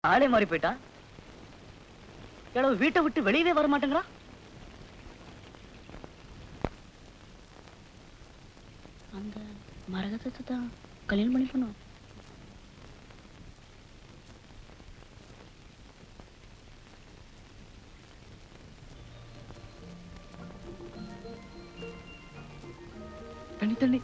ஆளே மாறி போயிட்டா. வீட்டை விட்டு வெளியவே வர மாட்டேங்கிறா. அந்த மரகதத்தை தான் கல்யாணம் பண்ணிக்கணும். தண்ணி தண்ணி.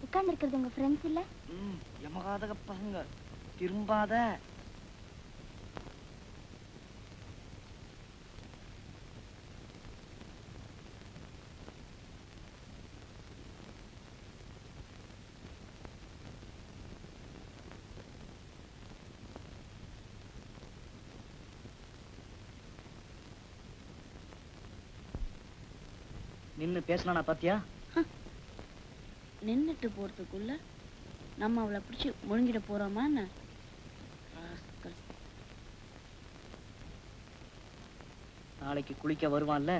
உட்கார்ந்து இருக்கிறது உங்க ஃப்ரெண்ட்ஸ் இல்ல? யமகாதக பசங்க. திரும்பாத. நின்னு பேசலானா பாத்தியா? நின்னுட்டு போறதுக்குள்ள நம்ம அவளை பிடிச்சு முழுங்கிட போறோமா என்ன? நாளைக்கு குளிக்க வருவான்ல,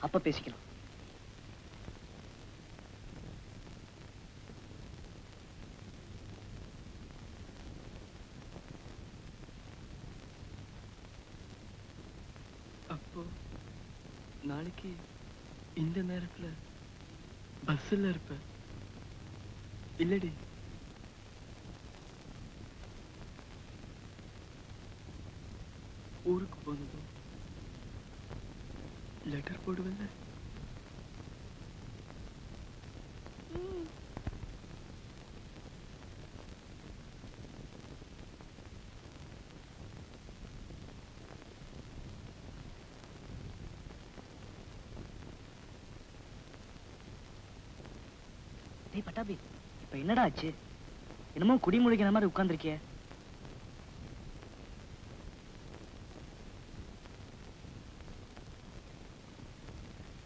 அப்ப பேசிக்கலாம். அப்போ நாளைக்கு இந்த நேரத்துல பஸ்ல இருப்ப இல்லடி? ஊருக்கு போனதும் லெட்டர் போடுவல்ல? பட்டாபி, இப்ப என்னடா ஆச்சு? என்னமோ குடிமுழிக்கிற மாதிரி உட்கார்ந்துருக்கிய.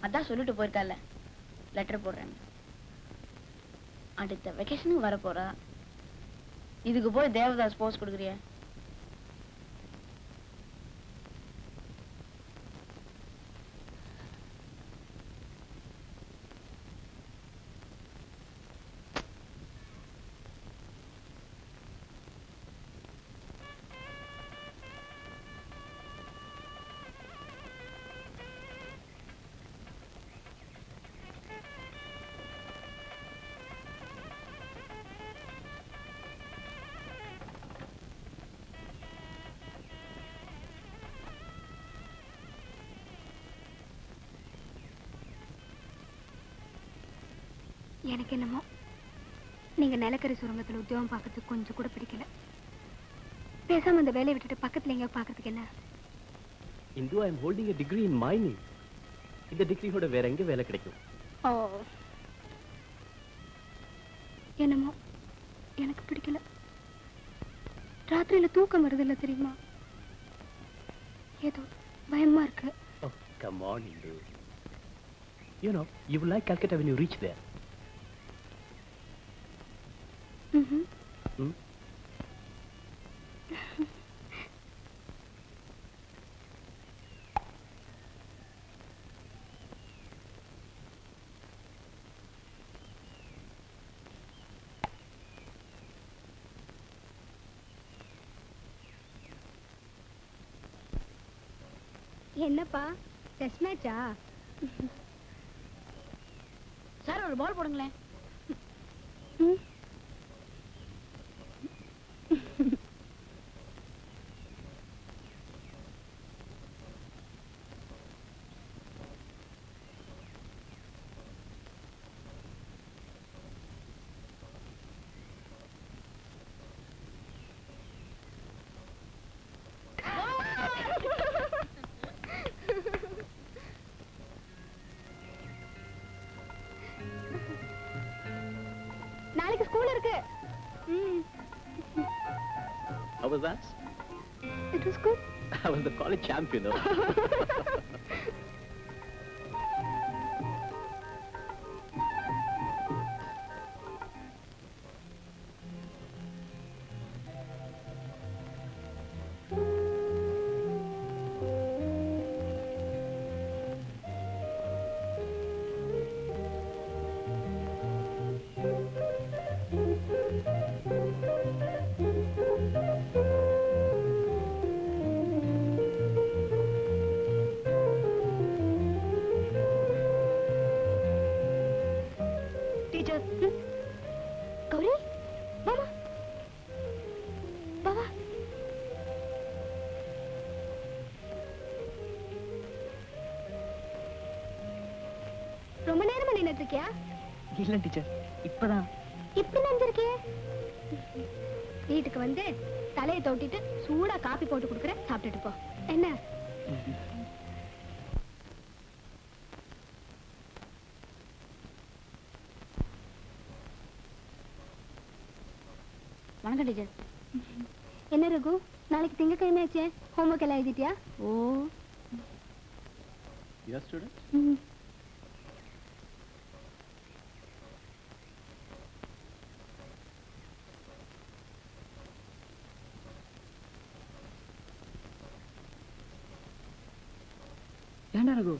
அதான் சொல்லிட்டு போயிருக்கால லெட்டர் போடுறேன். அடுத்த வெக்கேஷனுக்கு வர போறா. இதுக்கு போய் தேவதாஸ் போஸ் கொடுக்குறிய? எனக்கு என்னமோ நீங்க நிலக்கரி சுரங்கத்துல உத்தியோகம் பார்க்கறதுக்கு கொஞ்சம் கூட பிடிக்கல. பேசாம அந்த வேலையை விட்டுட்டு பக்கத்துல எங்க பார்க்கறதுக்கு என்ன? இந்து, ஐ அம் holding a degree in mining. இந்த டிகிரியோட வேற எங்க வேலை கிடைக்கும்? ஓ, என்னமோ எனக்கு பிடிக்கல. ராத்திரியில தூக்கம் வருது இல்ல தெரியுமா? ஏதோ பயமா இருக்கு. Oh, come on, Indu. You know, you will like Calcutta when you reach there. என்னப்பா டெஸ்ட் மேட்சா? சார் ஒரு பால் போடுங்களேன். நாளைக்கு ஸ்கூல் இருக்கு. How was that? It was good. I was the college champ, you know. Teacher Gowri மாமா பாவா ரொம்ப நேரமா நின்னுட்டு இருக்கியா? இல்ல டீச்சர், இப்பதான். இப்ப நினைஞ்சிருக்கே. வீட்டுக்கு வந்து தலையை தோட்டிட்டு சூடா காபி போட்டு குடுக்குறேன், சாப்பிட்டுட்டு போ. என்ன? வணக்கம் டீச்சர். என்ன ரகு, நாளைக்கு திங்கக்கிழமை ஆச்சே, ஹோம்ஒர்க் எல்லாம் எழுதிட்டியா? ஓ Your student? ஏண்டா ரகு,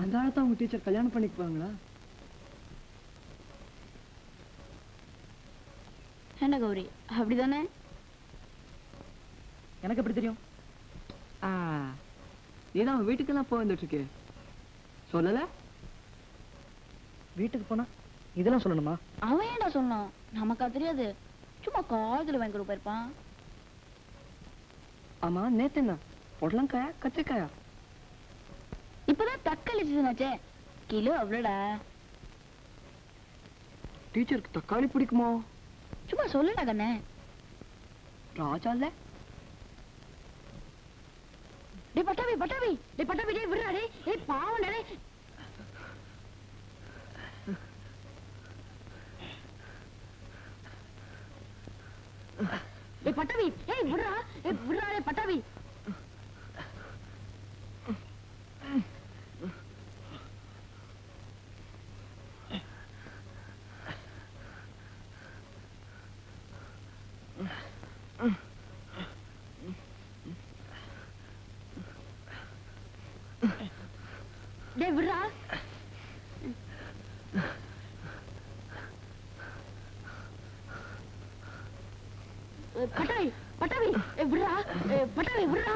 அந்த ஆளத்தான் உங்க டீச்சர் கல்யாணம் பண்ணிக்குவாங்களா? என்ன கௌரி, அப்படிதானே? எனக்கு எப்படி தெரியும்? நீதான் அவன் வீட்டுக்கெல்லாம் போக வந்துட்டு இருக்கே, சொல்லல? வீட்டுக்கு போனா இதெல்லாம் சொல்லணுமா? அவன் ஏன்டா சொன்னான்? நமக்கா தெரியாது, சும்மா காதுல வாங்கி போயிருப்பான். ஆமா, நேத்து என்ன பொடலங்காயா கத்திரிக்காயா? இப்பதான் தக்காளி சீசன் ஆச்சே, கிலோ அவ்வளோடா. டீச்சருக்கு தக்காளி பிடிக்குமோ? சும்மா சொல்லுடா கண்ணே. ராஜா இல்ல? டே பட்டாவி பட்டாவி, டே பட்டாவி, டே விடுறா, டே ஏய் பாவம்டா டே. டே பட்டாவி, ஏய் விடுறா, ஏய் விடுறா டே பட்டாவி. டே விடுறா. பட்டாவி பட்டாவி, விடுறா, பட்டாவி விடுறா.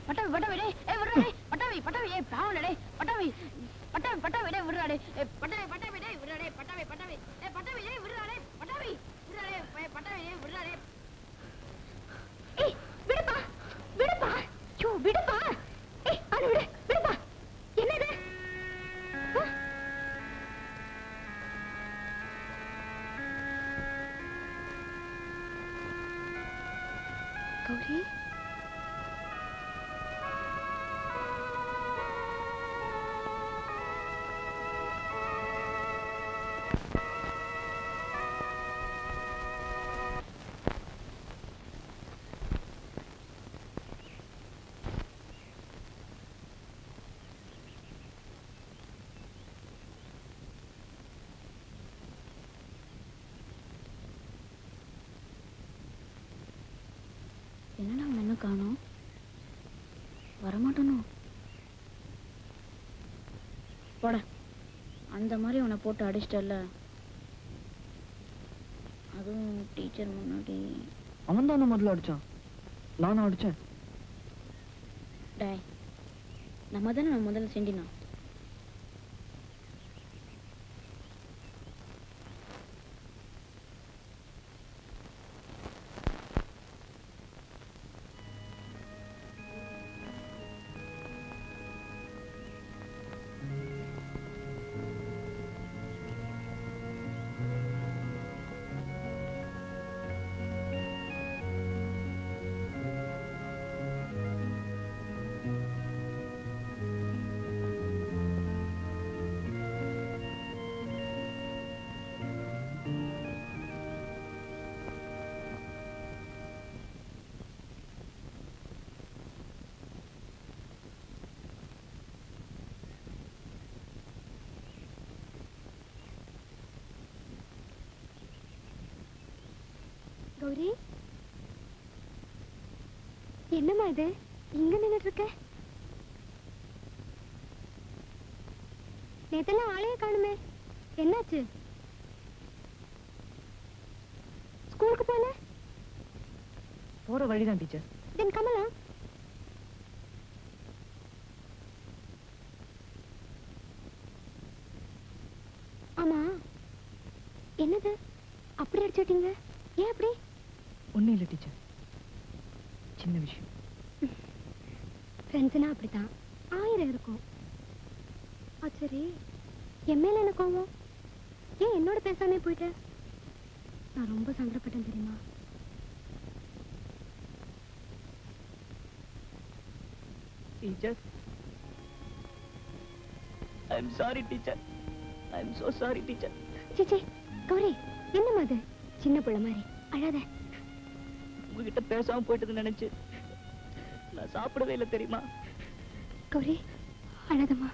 பட்டாவி பட்டாவி டே ஏய் விடுறா டே பட்டாவி பட்டாவி, ஏய் பாவம்டா டே பட்டாவி பட்டாவி பட்டாவி, டே விடுறா டே பட்டாவி பட்டாவி, டே விடுறா டே பட்டாவி பட்டாவி, டே பட்டாவி, டே விடுறா டே பட்டாவி, விடுறா டே பட்டாவி, டே விடுறா டே. ஏய் விடுப்பா விடுப்பா, ஐயோ விடுப்பா. ஏய் அது விடு, விடுப்பா. என்னது? கௌரி, என்னடா அவன் என்ன காணோம்? வரமாட்டானோ? போட, அந்த மாதிரி அவனை போட்டு அடிச்சிட்டல்ல, அதுவும் டீச்சர் முன்னாடி. அவன் தான் முதல்ல அடிச்சான், நானும் அடிச்சேன். டேய், நம்ம தானே நான் முதல்ல செண்டினா. கௌரி, என்னம்மா இது இங்க நின்னுட்டு இருக்க? நேத்தெல்லாம் ஆளையே காணுமே, என்னாச்சு? ஸ்கூலுக்கு போல? போற வழிதான் டீச்சர். தென் கமலா? ஆமா, என்னது அப்படி அடிச்சுட்டீங்க? ஏன் அப்படி? ஒண்ணும் இல்ல டீச்சர், சின்ன விஷயம். ஃப்ரெண்ட்ஸ்னா அப்படித்தான், 1000 இருக்கும். சரி, என் மேல என்ன கோவம்? ஏன் என்னோட பேசாம போயிட்ட? நான் ரொம்ப சங்கடப்பட்டேன் தெரியுமா? Teacher, I am sorry teacher, I am so sorry teacher. சிச்சி, கௌரி, என்னம்மா அது? சின்ன பிள்ளை மாதிரி அழாத. உங்ககிட்ட பேசாம போயிட்டதுன்னு நினைச்சு நான் சாப்பிடவே இல்லை தெரியுமா? கௌரி, அழாதம்மா.